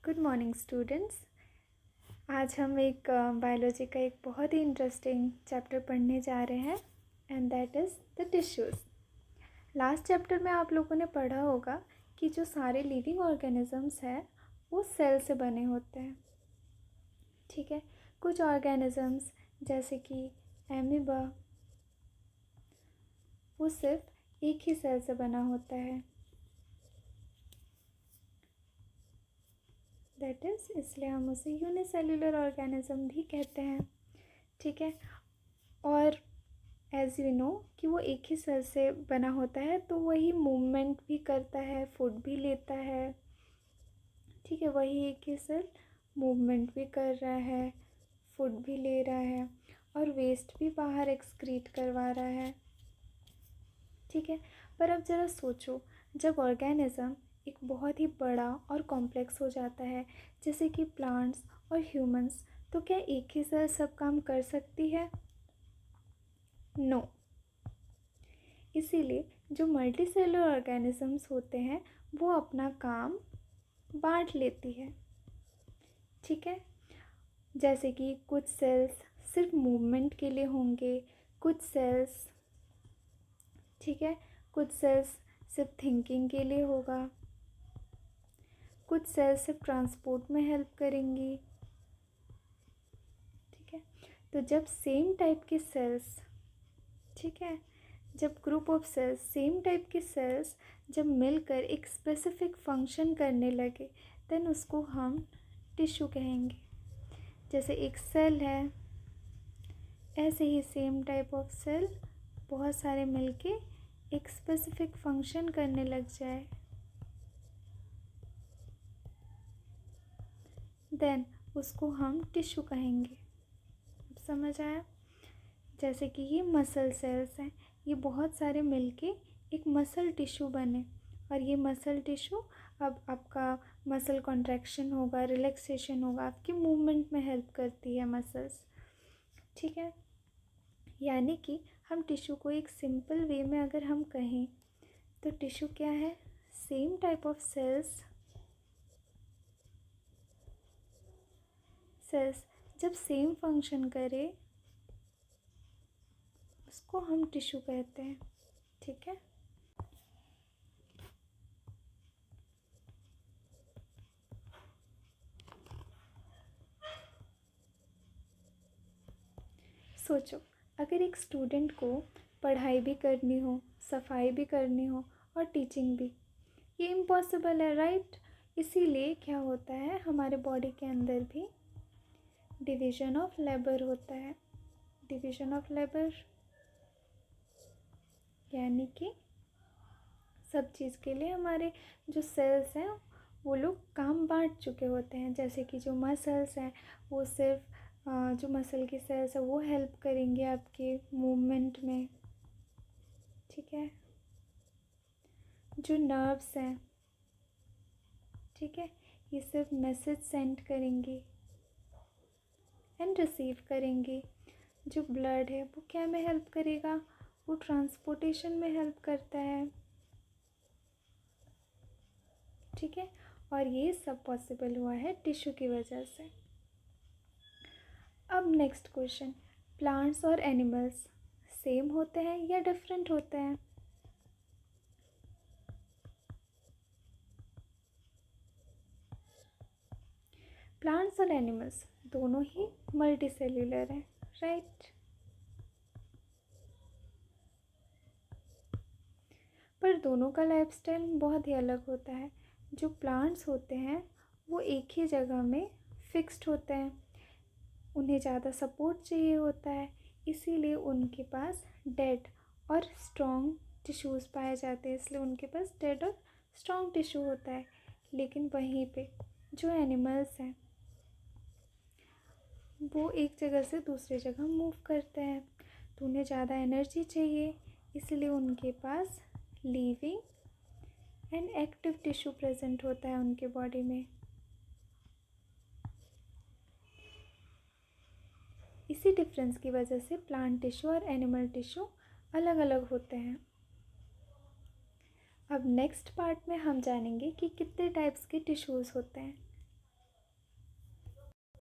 Good morning students. आज हम एक बायोलॉजी का एक बहुत ही इंटरेस्टिंग चैप्टर पढ़ने जा रहे हैं and that is the tissues. Last chapter में आप लोगों ने पढ़ा होगा कि जो सारे लिविंग ऑर्गेनिजम्स हैं वो सेल से बने होते हैं। ठीक है, कुछ ऑर्गेनिजम्स जैसे कि एमीबा वो सिर्फ एक ही सेल से बना होता है, दैट इज़ इसलिए हम उसे यूनिसेल्युलर ऑर्गेनिज्म भी कहते हैं। ठीक है, और एज यू नो कि वो एक ही सेल से बना होता है तो वही मूवमेंट भी करता है, फूड भी लेता है। ठीक है, वही एक ही सेल मूवमेंट भी कर रहा है, फूड भी ले रहा है और वेस्ट भी बाहर एक्सक्रीट करवा रहा है। ठीक है, पर अब ज़रा सोचो, जब ऑर्गेनिज्म एक बहुत ही बड़ा और कॉम्प्लेक्स हो जाता है जैसे कि प्लांट्स और ह्यूमंस, तो क्या एक ही सेल सब काम कर सकती है? नो। इसीलिए जो मल्टी सेलुलर ऑर्गेनिजम्स होते हैं वो अपना काम बांट लेती है। ठीक है, जैसे कि कुछ सेल्स सिर्फ मूवमेंट के लिए होंगे, कुछ सेल्स ठीक है, कुछ सेल्स सिर्फ थिंकिंग के लिए होगा, कुछ सेल्स सिर्फ ट्रांसपोर्ट में हेल्प करेंगी। ठीक है, तो जब सेम टाइप के सेल्स ठीक है, जब group of cells same type के सेल्स जब मिलकर एक स्पेसिफिक फंक्शन करने लगे देन उसको हम टिश्यू कहेंगे। जैसे एक सेल है, ऐसे ही सेम टाइप ऑफ सेल बहुत सारे मिलके एक स्पेसिफिक फंक्शन करने लग जाए देन उसको हम टिश्यू कहेंगे। समझ आया? जैसे कि ये मसल सेल्स हैं, ये बहुत सारे मिलके एक मसल टिश्यू बने और ये मसल टिश्यू अब आपका मसल कॉन्ट्रैक्शन होगा, रिलैक्सेशन होगा, आपकी मूवमेंट में हेल्प करती है मसल्स। ठीक है, यानी कि हम टिश्यू को एक सिंपल वे में अगर हम कहें तो टिश्यू क्या है? सेम टाइप ऑफ सेल्स जब सेम फंक्शन करे उसको हम टिश्यू कहते हैं। ठीक है, सोचो, अगर एक स्टूडेंट को पढ़ाई भी करनी हो, सफाई भी करनी हो और टीचिंग भी, ये इम्पॉसिबल है, राइट? इसीलिए क्या होता है, हमारे बॉडी के अंदर भी डिवीज़न ऑफ लेबर होता है। डिवीज़न ऑफ लेबर यानी कि सब चीज़ के लिए हमारे जो सेल्स हैं वो लोग काम बांट चुके होते हैं। जैसे कि जो मसल्स हैं वो सिर्फ जो मसल की सेल्स है वो हेल्प करेंगे आपके मूवमेंट में। ठीक है, जो नर्व्स हैं ठीक है, ये सिर्फ मैसेज सेंड करेंगी एंड रिसीव करेंगी। जो ब्लड है वो क्या में हेल्प करेगा? वो ट्रांसपोर्टेशन में हेल्प करता है। ठीक है, और ये सब पॉसिबल हुआ है टिश्यू की वजह से। अब नेक्स्ट क्वेश्चन, प्लांट्स और एनिमल्स सेम होते हैं या डिफरेंट होते हैं? प्लांट्स और एनिमल्स दोनों ही मल्टी सेल्यूलर हैं, राइट? पर दोनों का लाइफस्टाइल बहुत ही अलग होता है। जो प्लांट्स होते हैं वो एक ही जगह में फिक्स्ड होते हैं, उन्हें ज़्यादा सपोर्ट चाहिए होता है, इसीलिए उनके पास डेड और स्ट्रॉन्ग टिश्यूज़ पाए जाते हैं, इसलिए उनके पास डेड और स्ट्रॉन्ग टिश्यू होता है। लेकिन वहीं पे जो एनिमल्स हैं वो एक जगह से दूसरी जगह मूव करते हैं तो उन्हें ज़्यादा एनर्जी चाहिए, इसलिए उनके पास living and active tissue present होता है उनके बॉडी में। इसी डिफरेंस की वजह से प्लांट टिश्यू और एनिमल टिश्यू अलग अलग होते हैं। अब नेक्स्ट पार्ट में हम जानेंगे कि कितने टाइप्स के टिश्यूज़ होते हैं।